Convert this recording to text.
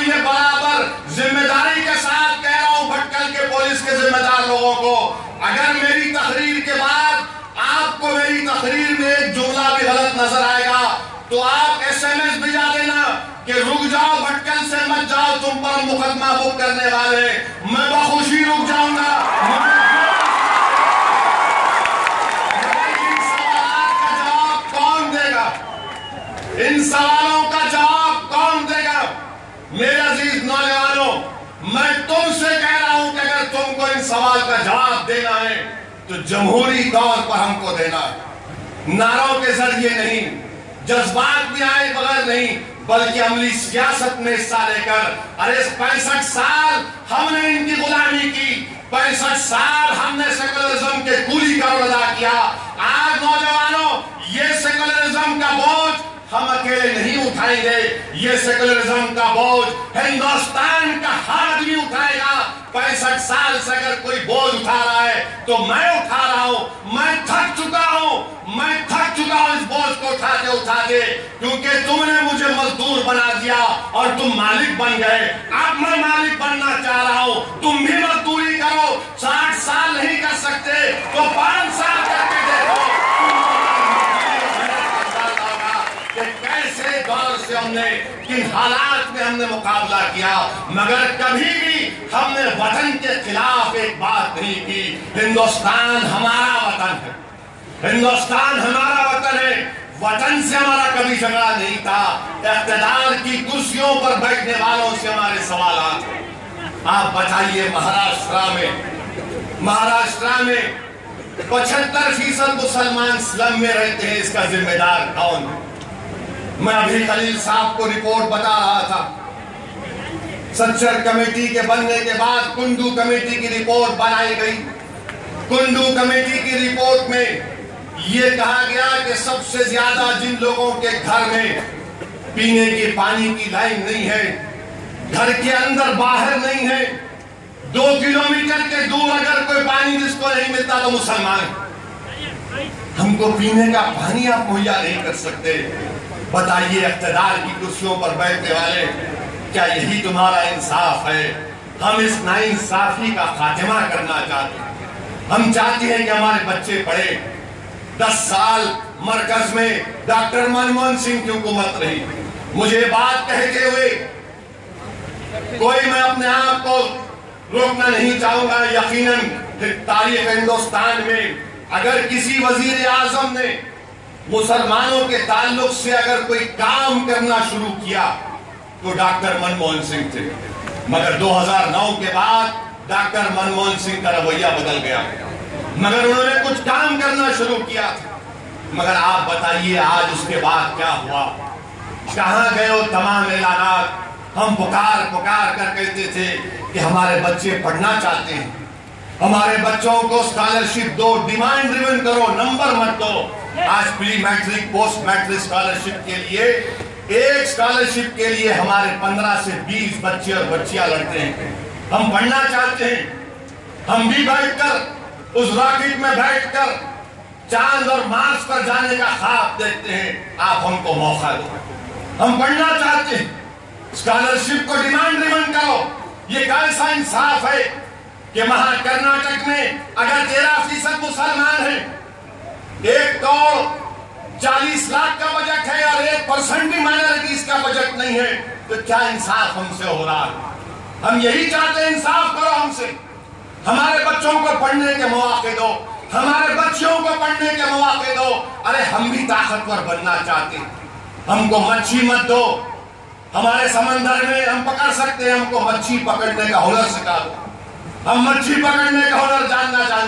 یہ برابر ذمہ داری کے ساتھ کہہ رہا ہوں بھٹکل کے پولیس کے ذمہ دار لوگوں کو، اگر میری تقریر کے بعد آپ کو میری تقریر میں ایک جملہ بھی غلط نظر آئے گا تو آپ SMS بھیجا دینا کہ رک جاؤ، بھٹکل سے مت جاؤ، تم پر مقدمہ بک کرنے والے۔ میں بخوشی رک جاؤں گا۔ ان سوالوں کا جواب کون دے گا؟ میرے عزیز نوجوانوں، میں تم سے کہہ رہا ہوں کہ اگر تم کو ان سوال کا جواب دینا ہے تو جمہوری طور پر ہم کو دینا ہے، نعروں کے ذریعے نہیں، جذبات میں آئے بغیر نہیں، بلکہ عملی سیاست میں حصہ لے کر۔ ارے 65 سال ہم نے ان کی غلامی کی، 65 سال ہم نے سیکولرزم کے کولی کا رول ادا کیا۔ آج نوجوانوں، یہ سیکولرزم کا بوجھ ہم اکیلے نہیں اٹھائیں گے، یہ سیکولرزم کا بوجھ ہندوستان کا ہر آدمی اٹھائے گا۔ 65 سال سے اگر کوئی بوجھ اٹھا رہا ہے تو میں اٹھا رہا ہوں، میں تھک چکا ہوں اس بوجھ کو اٹھا کے، کیونکہ تم نے مجھے مزدور بنا دیا اور تم مالک بن گئے۔ اب میں مالک بننا چاہ رہا ہوں، تم بھی مزدوری کرو۔ 60 سال نہیں کر سکتے تو 5 سال کر کے دیکھو، کہ کیسے دور سے ہم نے، کن حالات میں ہم نے مقابلہ کیا، مگر کبھی بھی ہم نے وطن کے خلاف ایک بات نہیں کی۔ ہندوستان ہمارا وطن ہے، ہندوستان ہمارا وطن ہے، وطن سے ہمارا کبھی جھگڑا نہیں تھا۔ اقتدار کی کرسیوں پر بیٹھنے والوں سے ہمارے سوالات ہیں۔ آپ بتائیے مہاراشٹرا میں 75% مسلمان سلم میں رہتے ہیں، اس کا ذمہ دار کون ہے؟ میں ابھی خلیل صاحب کو رپورٹ بتا رہا تھا، سچر کمیٹی کے بننے کے بعد کنڈو کمیٹی کی رپورٹ بنائی گئی۔ کنڈو کمیٹی کی رپورٹ میں یہ کہا گیا کہ سب سے زیادہ جن لوگوں کے گھر میں پینے کے پانی کی لائن نہیں ہے، گھر کے اندر باہر نہیں ہے، 2 کلومیٹر کے دور اگر کوئی پانی جس کو نہیں ملتا تو مسلمان۔ ہم کو پینے کا پانی آپ مہیا نہیں کر سکتے۔ بتائیے اقتدار کی کرسیوں پر بیٹھنے والے، کیا یہی تمہارا انصاف ہے؟ ہم اس ناانصافی کا خاتمہ کرنا چاہتے ہیں۔ ہم چاہتے ہیں کہ ہمارے بچے پڑھیں۔ 10 سال مرکز میں ڈاکٹر منموہن سنگھ کی حکومت رہی۔ مجھے بات کہتے ہوئے کوئی میں اپنے آپ کو روکنا نہیں چاہوں گا۔ یقیناً تاریخ ہندوستان میں اگر کسی وزیر اعظم نے مسلمانوں کے تعلق سے اگر کوئی کام کرنا شروع کیا تو ڈاکٹر منموہن سنگھ تھے، مگر 2009 کے بعد ڈاکٹر منموہن سنگھ کا رویہ بدل گیا، مگر انہوں نے کچھ کام کرنا شروع کیا تھا۔ مگر آپ بتائیے آج اس کے بعد کیا ہوا؟ کہاں گئے وہ تمام اعلانات؟ ہم پکار کر کہتے تھے کہ ہمارے بچے پڑھنا چاہتے ہیں، ہمارے بچوں کو اسکالرشپ دو، ڈیمانڈ ڈریون کرو، نمبر مت دو۔ آج پری میٹرک پوسٹ میٹرک اسکالرشپ کے لیے، ایک اسکالرشپ کے لیے ہمارے 15 سے 20 بچے اور بچیاں لڑتے ہیں۔ ہم پڑھنا چاہتے ہیں، ہم بھی بیٹھ کر اس راکٹ میں بیٹھ کر چاند اور مارس پر جانے کا خواب دیکھتے ہیں۔ آپ ہم کو موقع دو، ہم پڑھنا چاہتے ہیں، اسکالرشپ کو ڈیمانڈ ڈریون کرو۔ یہ کیسا انصاف ہے کہ وہاں کرناٹک میں اگر 13% مسلمان ہیں، 1,40,00,000 کا بجٹ ہے اور 1% بھی مائنرٹیز کا بجٹ نہیں ہے، تو کیا انصاف ہم سے ہو رہا ہے؟ ہم یہی چاہتے ہیں، انصاف کرو ہم سے، ہمارے بچوں کو پڑھنے کے مواقع دو، ہمارے بچوں کو پڑھنے کے مواقع دو۔ ارے ہم بھی طاقتور بننا چاہتے ہیں، ہم کو مچھی مت دو، ہمارے سمندر میں ہم پکڑ سکتے ہیں، ہم کو مچھی پکڑنے کا ہنر سکھا دو، ہم مچھی پکڑنے کا ہنر جاننا چاہتے ہیں۔